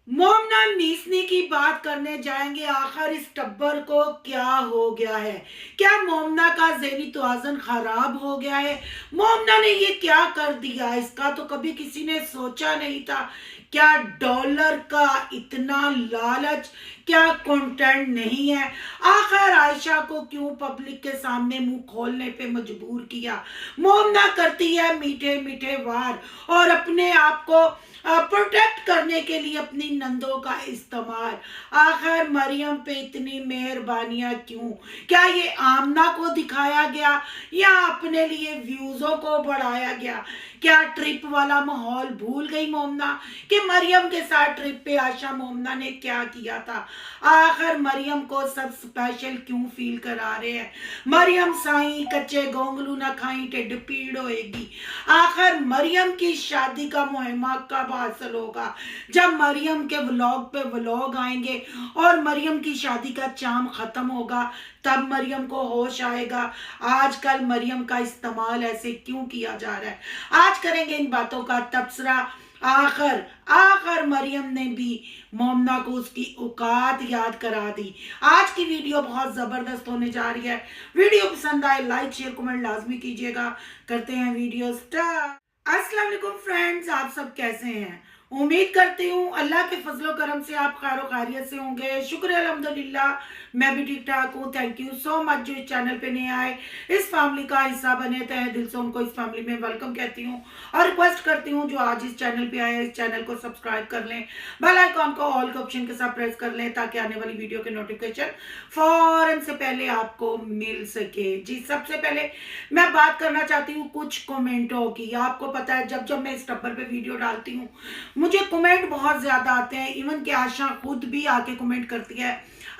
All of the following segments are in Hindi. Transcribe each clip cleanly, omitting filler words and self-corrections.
मोमना मीसनी की बात करने जाएंगे। आखिर इस टब्बर को क्या हो गया है? क्या मोमना का ज़हनी तवाज़ुन खराब हो गया है? मोमना ने ये क्या कर दिया? इसका तो कभी किसी ने सोचा नहीं था। क्या डॉलर का इतना लालच? क्या कंटेंट नहीं है? आखिर आयशा को क्यों पब्लिक के सामने मुंह खोलने पे मजबूर किया? मोमना करती है मीठे मीठे वार और अपने आप को प्रोटेक्ट करने के लिए अपनी नंदों का इस्तेमाल। आखिर मरियम पे इतनी मेहरबानियां क्यों? क्या ये आमना को दिखाया गया या अपने लिए व्यूजों को बढ़ाया गया? क्या ट्रिप वाला माहौल भूल गई मोमना कि मरियम के साथ ट्रिप पे आशा मोमना ने क्या किया था? आखिर मरियम को सब स्पेशल क्यों फील करा रहे हैं? मरियम साई कच्चे गोंगलू ना खाई टिड्ड पीड़ होएगी। आखिर मरियम की शादी का मुहिमा कब हासिल होगा? जब मरियम के व्लॉग पे व्लॉग आएंगे और मरियम की शादी का चाम खत्म होगा, तब मरियम को होश आएगा। आजकल मरियम का इस्तेमाल ऐसे क्यों किया जा रहा है? आज करेंगे इन बातों का तबसरा। आखिर आखिर मरियम ने भी मोमना को उसकी औकात याद करा दी। आज की वीडियो बहुत जबरदस्त होने जा रही है। वीडियो पसंद आए लाइक शेयर कमेंट लाजमी कीजिएगा। करते हैं वीडियो स्टार्ट। अस्सलाम वालेकुम फ्रेंड्स, आप सब कैसे हैं? उम्मीद करती हूँ अल्लाह के फजलो करम से आप खैर खैरियत से होंगे। शुक्र है अल्हम्दुलिल्लाह, मैं भी ठीक ठाक हूँ। थैंक यू सो मच जो इस चैनल पे नए आए, इस फैमिली का हिस्सा बने, तहे दिल से उनको इस फैमिली में वेलकम कहती हूँ और रिक्वेस्ट करती हूँ जो आज इस चैनल पे आए इस चैनल को सब्सक्राइब कर लें, बेल आइकॉन को ऑल के ऑप्शन के साथ प्रेस कर लें ताकि आने वाली वीडियो के नोटिफिकेशन फौरन से पहले आपको मिल सके। जी, सबसे पहले मैं बात करना चाहती हूँ कुछ कमेंटों की। आपको पता है जब जब मैं इस टब्बर पे वीडियो डालती हूँ मुझे कमेंट बहुत ज्यादा आते हैं। इवन कि आशा खुद भी आके कमेंट करती है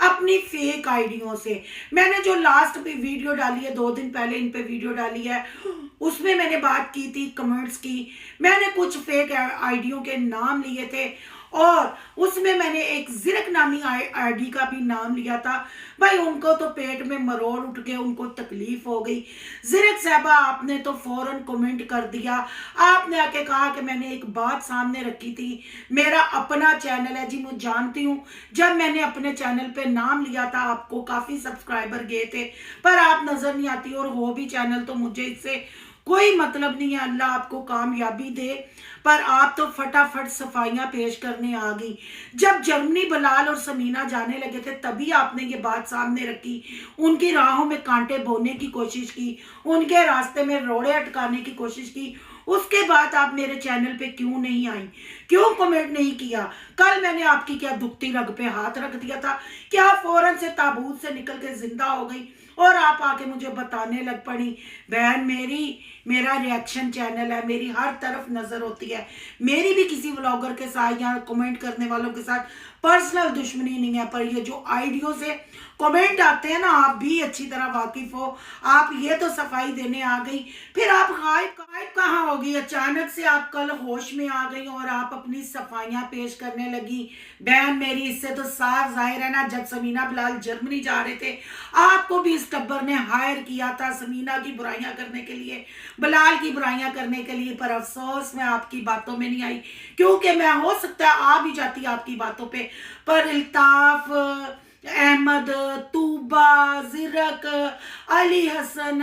अपनी फेक आईडियों से। मैंने जो लास्ट पे वीडियो डाली है, 2 दिन पहले इन पे वीडियो डाली है, उसमें मैंने बात की थी कमेंट्स की। मैंने कुछ फेक आईडियों के नाम लिए थे और उसमें मैंने एक जिरक नामी आईडी का भी नाम लिया था। भाई उनको तो पेट में मरोड़ उठ गए, उनको तकलीफ हो गई। जिरक साहबा आपने तो फौरन कमेंट कर दिया। आपने आके कहा कि मैंने एक बात सामने रखी थी, मेरा अपना चैनल है। जी मैं जानती हूँ, जब मैंने अपने चैनल पे नाम लिया था आपको काफी सब्सक्राइबर गए थे, पर आप नजर नहीं आती और हो भी चैनल तो मुझे इससे कोई मतलब नहीं है। अल्लाह आपको कामयाबी दे, पर आप तो फटाफट सफाइयां पेश करने आ गई। जब जर्मनी बलाल और समीना जाने लगे थे तभी आपने ये बात सामने रखी, उनकी राहों में कांटे बोने की कोशिश की, उनके रास्ते में रोड़े अटकाने की कोशिश की। उसके बाद आप मेरे चैनल पे क्यों नहीं आई? क्यों कमेंट नहीं किया? कल मैंने आपकी क्या दुखती रग पे हाथ रख दिया था? क्या फौरन से ताबूत से निकल के जिंदा हो गई और आप आके मुझे बताने लग पड़ी? बहन मेरी, मेरा रिएक्शन चैनल है, मेरी हर तरफ नजर होती है। मेरी भी किसी व्लॉगर के साथ या कमेंट करने वालों के साथ पर्सनल दुश्मनी नहीं है, पर ये जो आइडियो से कमेंट आते हैं ना, आप भी अच्छी तरह वाकिफ हो। आप ये तो सफाई देने आ गई, फिर आप गायब गायब कहाँ होगी? अचानक से आप कल होश में आ गई और आप अपनी सफाइयां पेश करने लगी। बहन मेरी, इससे तो साफ जाहिर है ना, जब समीना बिलाल जर्मनी जा रहे थे आपको भी इस टब्बर ने हायर किया था समीना की बुराइयां करने के लिए, बिलाल की बुराइयां करने के लिए। पर अफसोस मैं आपकी बातों में नहीं आई, क्योंकि मैं हो सकता है आ भी जाती आपकी बातों पे, पर इल्ताफ, अहमद, तूबा, जिरक, अली हसन,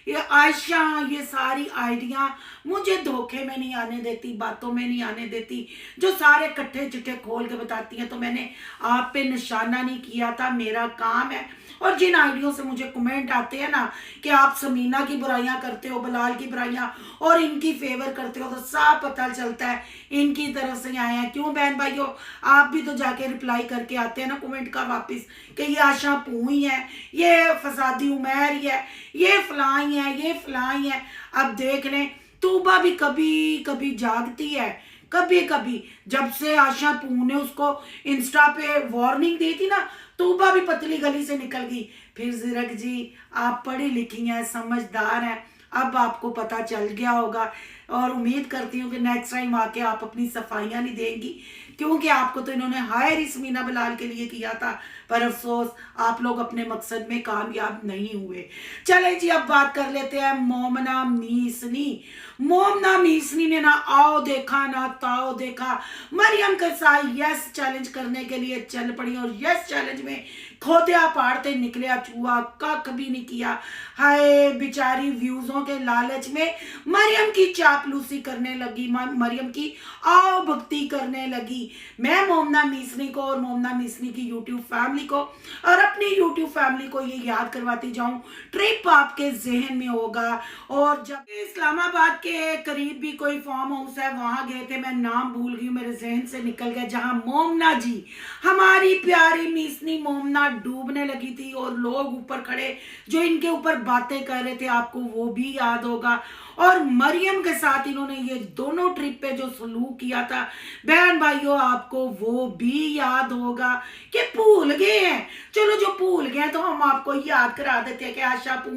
ये आयशा, ये सारी आइडियां मुझे धोखे में नहीं आने देती, बातों में नहीं आने देती, जो सारे कट्ठे चिट्ठे खोल के बताती हैं। तो मैंने आप पे निशाना नहीं किया था, मेरा काम है। और जिन आइडियों से मुझे कमेंट आते हैं ना कि आप समीना की बुराइयां करते हो, बिलाल की बुराइयां और इनकी फेवर करते हो, तो साफ पता चलता है इनकी तरफ से आए हैं। क्यों बहन भाइयों, आप भी तो जाके रिप्लाई करके आते हैं ना कमेंट का वापस कि ये आशा पूई है, ये फसादी उमैर ही है, ये फलाई है, ये फलाई है। अब देख लें, तूबा भी कभी कभी जागती है, कभी कभी। जब से आशा पू ने उसको इंस्टा पे वार्निंग दी थी ना, तूबा भी पतली गली से निकल गई। फिर जिरक जी, आप पढ़ी लिखी हैं, समझदार हैं, अब आपको पता चल गया होगा और उम्मीद करती हूँ कि नेक्स्ट टाइम आके आप अपनी सफाइयां नहीं देंगी, क्योंकि आपको तो इन्होंने हायर ही समीना बिलाल के लिए किया था, पर अफसोस आप लोग अपने मकसद में कामयाब नहीं हुए। चले जी, अब बात कर लेते हैं मोमना मीसनी। मोमना मीसनी ने ना आओ देखा ना ताओ देखा, मरियम के साथ यस चैलेंज करने के लिए चल पड़ी और यस चैलेंज में खोतिया पाड़ते निकले, चूहा कख भी नहीं किया। हाय बेचारी व्यूजों के लालच में मरियम की चापलूसी करने लगी, मरियम की आओ भक्ति करने लगी। मैं मोमना मीसनी को और मोमना मीसनी की यूट्यूब फैमिली को और अपनी यूट्यूब फैमिली को ये याद करवाती जाऊं, ट्रिप आपके जहन में होगा। और जब इस्लामाबाद के करीब भी कोई फार्म हाउस है वहां गए थे, मैं नाम भूल गई, मेरे जहन से निकल गया, जहां मोमना जी हमारी प्यारी मीसनी मोमना डूबने लगी थी और लोग ऊपर खड़े जो इनके ऊपर बातें कर रहे थे, आपको वो भी याद होगा। और मरियम के साथ इन्होंने ये दोनों ट्रिप पे जो सलूक किया था बहन भाइयों, आपको वो भी याद होगा कि भूल गए हैं। चलो जो भूल गए तो हम आपको याद करा देते हैं कि आशा पू,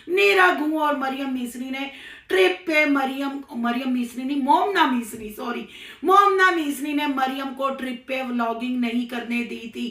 नीरा गू और मरियम मीसनी ने ट्रिप पे मरियम मीसनी नहीं, मोमना मीसनी, सॉरी, मोमना मीसनी ने मरियम को ट्रिप पे व्लॉगिंग नहीं करने दी थी।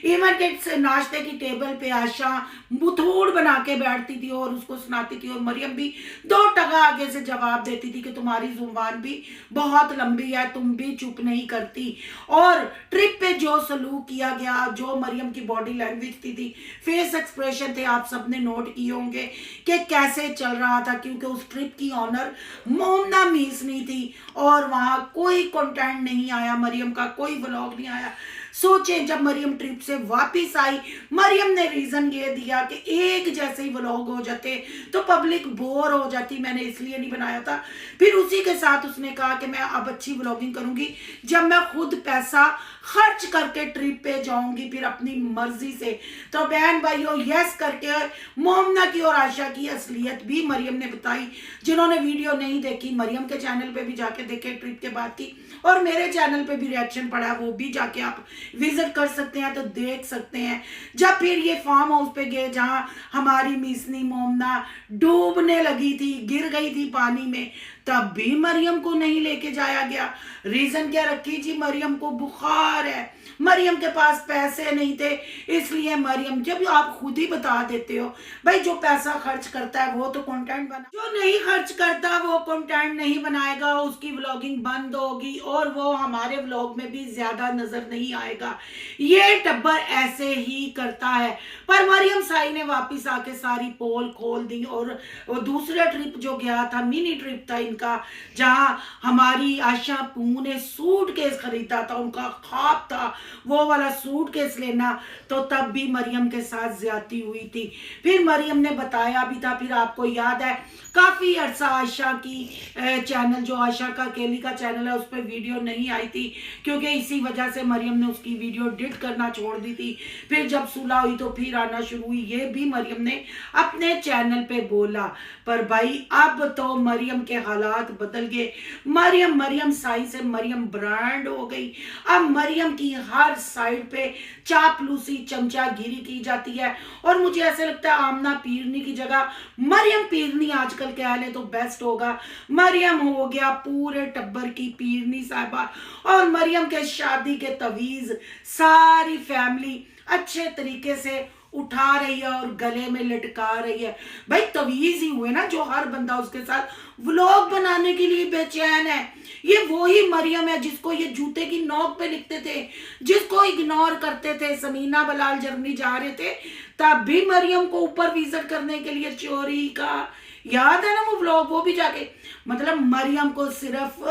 इवन के नाश्ते की टेबल पे आशा मुथोड़ बना के बैठती थी और उसको सुनाती थी और मरियम भी दो टका आगे से जवाब देती थी कि तुम्हारी जुबान भी बहुत लंबी है, तुम भी चुप नहीं करती। और ट्रिप पे जो सलूक किया गया, जो मरियम की बॉडी लैंग्वेज थी, फेस एक्सप्रेशन थे, आप सबने नोट किए होंगे कि कैसे चल रहा था, क्योंकि उस ट्रिप की ऑनर मोमना मीसनी थी और वहां कोई कंटेंट नहीं आया, मरियम का कोई व्लॉग नहीं आया। सोचें, जब मरियम ट्रिप से वापस आई, मरियम ने रीजन ये दिया कि एक जैसे ही व्लॉग हो जाते तो पब्लिक बोर हो जाती, मैंने इसलिए नहीं बनाया था। फिर उसी के साथ उसने कहा कि मैं अब अच्छी व्लॉगिंग करूंगी जब मैं खुद पैसा खर्च करके ट्रिप पे जाऊंगी, फिर अपनी मर्जी से। तो बहन भाइयों, यस करके मोमना की और आशा की असलियत भी मरियम ने बताई। जिन्होंने वीडियो नहीं देखी, मरियम के चैनल पे भी जाके देखे ट्रिप के बाद की, और मेरे चैनल पे भी रिएक्शन पड़ा है, वो भी जाके आप विजिट कर सकते हैं, तो देख सकते हैं। जब फिर ये फार्म हाउस पे गए जहां हमारी मीसनी मोमना डूबने लगी थी, गिर गई थी पानी में, तब भी मरियम को नहीं लेके जाया गया। रीजन क्या रखी जी? मरियम को बुखार है, मरियम के पास पैसे नहीं थे, इसलिए मरियम, जब आप खुद ही बता देते हो भाई, जो पैसा खर्च करता है वो तो कंटेंट बना, जो नहीं खर्च करता वो कंटेंट नहीं बनाएगा, उसकी व्लॉगिंग बंद होगी और वो हमारे व्लॉग में भी ज्यादा नजर नहीं आएगा। ये टब्बर ऐसे ही करता है। पर मरियम साई ने वापिस आके सारी पोल खोल दी और दूसरा ट्रिप जो गया था, मिनी ट्रिप था इनका, जहां हमारी आशा पू ने सूटकेस खरीदा था, उनका ख्वाब था वो वाला सूटकेस लेना, तो तब भी मरियम के साथ ज्यादती हुई थी। फिर मरियम ने बताया भी था, फिर आपको याद है काफी अरसा आशा की चैनल, जो आशा का अकेली का चैनल है, उस पर वीडियो नहीं आई थी, क्योंकि इसी वजह से मरियम ने उसकी वीडियो एडिट करना छोड़ दी थी। फिर जब सुलह हुई तो फिर आना शुरू हुई, ये भी मरियम ने अपने चैनल पे बोला। पर भाई अब तो मरियम के हालात बदल गए, मरियम साई से मरियम ब्रांड हो गई। अब मरियम की हर साइड पे चापलूसी, चमचागिरी की जाती है, और मुझे ऐसे लगता है आमना पीरनी की जगह मरियम पीरनी आजकल कह ले तो बेस्ट होगा। मरियम हो गया पूरे टब्बर की पीरनी साहिबा, और मरियम के शादी के तवीज सारी फैमिली अच्छे तरीके से उठा रही है और गले में लटका रही है। भाई तवीज ही हुए ना, जो हर बंदा उसके साथ व्लॉग बनाने के लिए बेचैन है। ये वो ही मरियम है जिसको ये जूते की नोक पे लिखते थे, जिसको इग्नोर करते थे। समीना बलाल जर्मनी जा रहे थे, तब भी मरियम को ऊपर विजिट करने के लिए चोरी का, याद है ना वो व्लॉग, वो भी जाके, मतलब मरियम को सिर्फ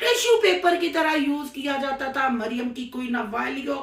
टिश्यू पेपर की तरह यूज किया जाता था। मरियम की कोई ना वैल्यू,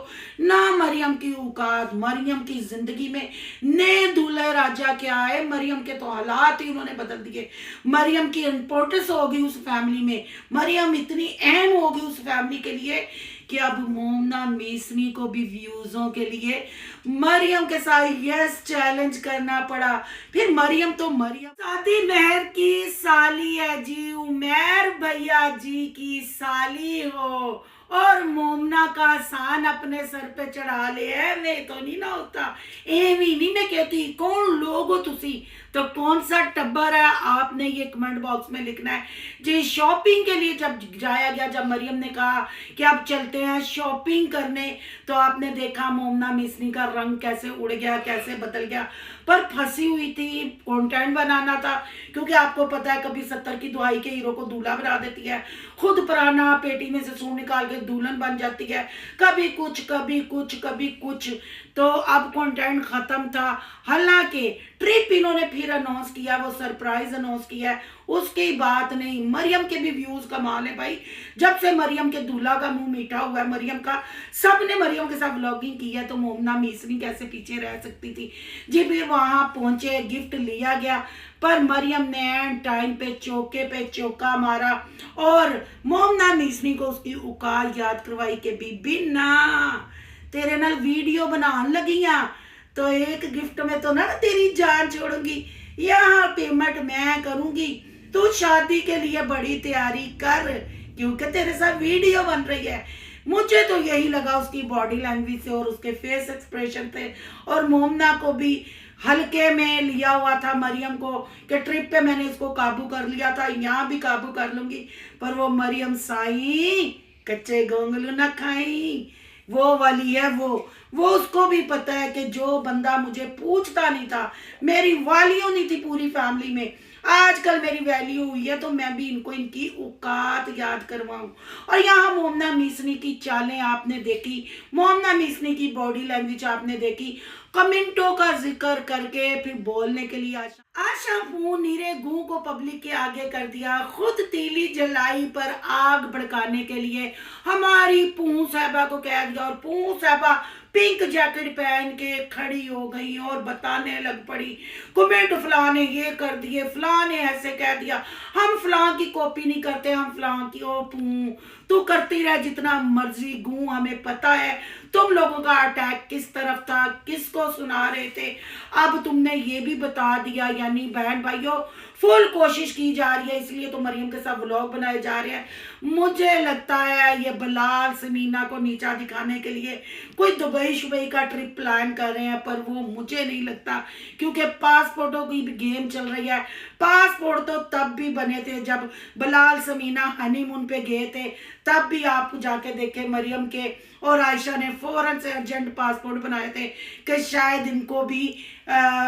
ना मरियम की औकात। मरियम की जिंदगी में नए दूल्हे राजा क्या है, मरियम के तो हालात ही उन्होंने बदल दिए। मरियम की इंपॉर्टेंस होगी उस फैमिली में, मरियम इतनी अहम होगी उस फैमिली के लिए कि अब मोमना मीसनी को भी व्यूजों के लिए मरियम के साथ यस चैलेंज करना पड़ा। फिर मरियम तो मरियम सादी मेहर की साली है जी, उमेर भैया जी की साली हो, और मोमना का आसान अपने सर पे चढ़ा ले है, वे तो नहीं ना होता। एवी नहीं मैं कहती, कौन लोग हो तुसी, तो कौन सा टब्बर है, आपने ये कमेंट बॉक्स में लिखना है जी। शॉपिंग के लिए जब जाया गया, जब मरियम ने कहा कि अब चलते हैं शॉपिंग करने, तो आपने देखा मोमना मिसनी का रंग कैसे उड़ गया, कैसे बदल गया। पर फंसी हुई थी, कंटेंट बनाना था, क्योंकि आपको पता है कभी 70 की दुहाई के हीरो को दूल्हा बना देती है, खुद पुराना पेटी में से सूर निकाल के दुल्हन बन जाती है, कभी कुछ कभी कुछ कभी कुछ। तो अब कंटेंट खत्म था। हालांकि ट्रिप इन्होंने फिर अनाउंस किया, वो सरप्राइज अनाउंस किया है, उसकी बात नहीं। मरियम के भी व्यूज कमाल है भाई, जब से मरियम के दूल्हा का मुंह मीठा हुआ है मरियम का, सबने मरियम के साथ व्लॉगिंग की है, तो मोमना मिसरी कैसे पीछे रह सकती थी जी। फिर वहां पहुंचे, गिफ्ट लिया गया, पर मरियम ने एंड टाइम पे चौका मारा और मोमना मिसरी को उसकी औकात याद करवाई के बीबी ना तेरे नाल वीडियो बनाने लगी हाँ, तो एक गिफ्ट में तो ना तेरी जान छोड़ूंगी, यहाँ पेमेंट मैं करूंगी, तू शादी के लिए बड़ी तैयारी कर, क्योंकि तेरे साथ वीडियो बन रही है। मुझे तो यही लगा उसकी बॉडी लैंग्वेज से और उसके फेस एक्सप्रेशन से। और मोमना को भी हल्के में लिया हुआ था मरियम को, कि ट्रिप पे मैंने इसको काबू कर लिया था, यहाँ भी काबू कर लूंगी। पर वो मरियम साई कच्चे गोंगलू न खाई, वो वाली है वो उसको भी पता है कि जो बंदा मुझे पूछता नहीं था, मेरी वैल्यू नहीं थी पूरी फैमिली में, आजकल मेरी वैल्यू हुई है, तो मैं भी इनको इनकी औकात याद करवाऊं। और यहाँ मोमना मिसनी की चालें आपने देखी, मोमना मिसनी की बॉडी लैंग्वेज आपने देखी, कमेंटों का जिक्र करके फिर बोलने के लिए आशा फोन नीरे गू को पब्लिक के आगे कर दिया, खुद तीली जलाई पर आग भड़काने के लिए हमारी पूं साहबा को कह दिया, और पूं साहबा पिंक जैकेट पहन के खड़ी हो गई और बताने लग पड़ी, कमेंट फलाने ये कर दिए, फलाने ऐसे कह दिया, हम फलां की कॉपी नहीं करते, हम फलां की। ओ पूं तू करती रह जितना मर्जी, गू हमें पता है तुम लोगों का अटैक किस तरफ था, किसको सुना रहे थे, अब तुमने ये भी बता दिया। यानी बहन भाइयों फुल कोशिश की जा रही है, इसलिए तो मरियम के साथ व्लॉग बनाए जा रहे हैं। मुझे लगता है ये बलाल समीना को नीचा दिखाने के लिए कोई दुबई शुबई का ट्रिप प्लान कर रहे हैं, पर वो मुझे नहीं लगता, क्योंकि पासपोर्टों की भी गेम चल रही है। पासपोर्ट तो तब भी बने थे जब बलाल समीना हनीमून पे गए थे, तब भी आप जाके देखे मरियम के और आयशा ने फौरन से अर्जेंट पासपोर्ट बनाए थे कि शायद इनको भी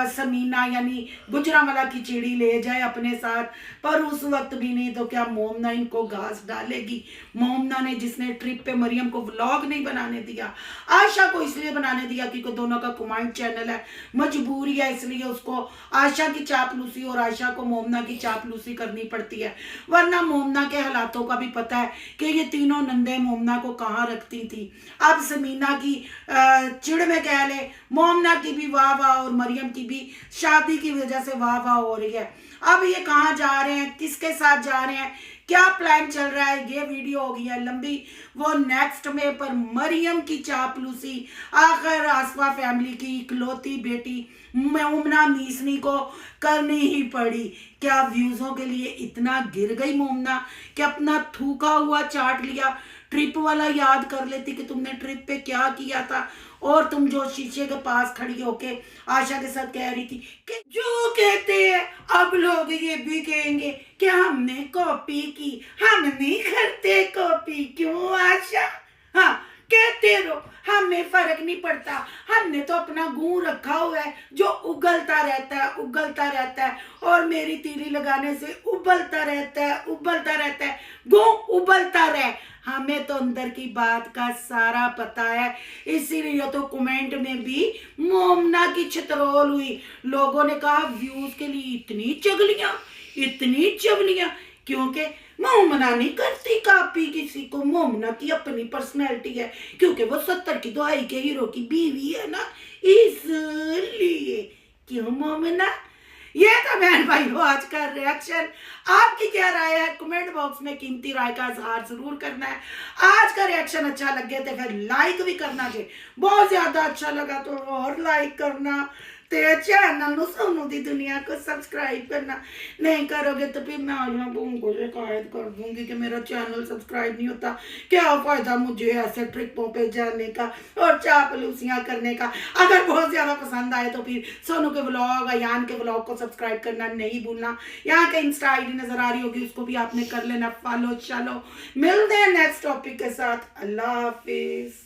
समीना यानी गुजरांवाला की चिड़ी ले जाए अपने साथ, पर उस वक्त भी नहीं। तो क्या मोमना इनको घास डालेगी? मोमना ने जिसने ट्रिप पे मरियम को व्लॉग नहीं बनाने दिया, आयशा को इसलिए बनाने दिया क्योंकि दोनों का कमांड चैनल है, मजबूरी है, इसलिए उसको आयशा की चापलूसी और आयशा को मोमना की चापलूसी करनी पड़ती है। वरना मोमना के हालातों का भी पता है कि ये तीनों नंदे मोमना को कहाँ रखती थी। अब समीना की चिड़ में कह ले, मोमना की भी वाह वाह और मरियम की भी शादी की वजह से वाह वाह हो रही है। अब ये कहाँ जा रहे हैं, किसके साथ जा रहे हैं, क्या प्लान चल रहा है, ये वीडियो हो गई है लंबी, वो नेक्स्ट में। पर मरियम की चापलूसी आखिर आसफा फैमिली की इकलौती बेटी मोमना मिसनी को करनी ही पड़ी। क्या व्यूज़ों के लिए इतना गिर गई मोमना कि अपना थूका हुआ चाट लिया? ट्रिप वाला याद कर लेती कि तुमने ट्रिप पे क्या किया था, और तुम जो शीशे के पास खड़ी होके आशा के साथ कह रही थी कि जो कहते हैं अब लोग ये भी कहेंगे कि हमने कॉपी की, हम नहीं करते कॉपी। क्यों आशा? हाँ कहते रहो, हमें फर्क नहीं पड़ता, हमने तो अपना गू रखा हुआ है जो उगलता रहता है और मेरी तीली लगाने से उबलता रहता है, गू उबलता रहे। हमें तो अंदर की बात का सारा पता है, इसीलिए तो कमेंट में भी मोमना की छतरोल हुई। लोगों ने कहा व्यूज के लिए इतनी चवलियां, क्योंकि मोमना नहीं करती कॉपी किसी को, मोमना की अपनी पर्सनैलिटी है, क्योंकि वो 70 की दुहाई के हीरो की बीवी है ना, इसलिए। क्यों मोमना? ये था बहन भाई आज का रिएक्शन। आपकी क्या राय है कमेंट बॉक्स में कीमती राय का इजहार जरूर करना है। आज का रिएक्शन अच्छा लगे तो फिर लाइक भी करना चाहिए, बहुत ज्यादा अच्छा लगा तो और लाइक करना। ते चैनल नु सोनू दी दुनिया को सब्सक्राइब करना नहीं करोगे तो फिर मैं आज बहू को शिकायत कर दूंगी कि मेरा चैनल सब्सक्राइब नहीं होता। क्या फायदा मुझे ऐसे ट्रिपों पे जाने का और चापलूसियां करने का। अगर बहुत ज्यादा पसंद आए तो फिर सोनू के व्लॉग, अयान के व्लॉग को सब्सक्राइब करना नहीं भूलना। यहाँ के इंस्टा आईडी नजर आ रही होगी, उसको भी आपने कर लेना फॉलो। चलो मिलते हैं नेक्स्ट टॉपिक के साथ। अल्लाह हाफिज।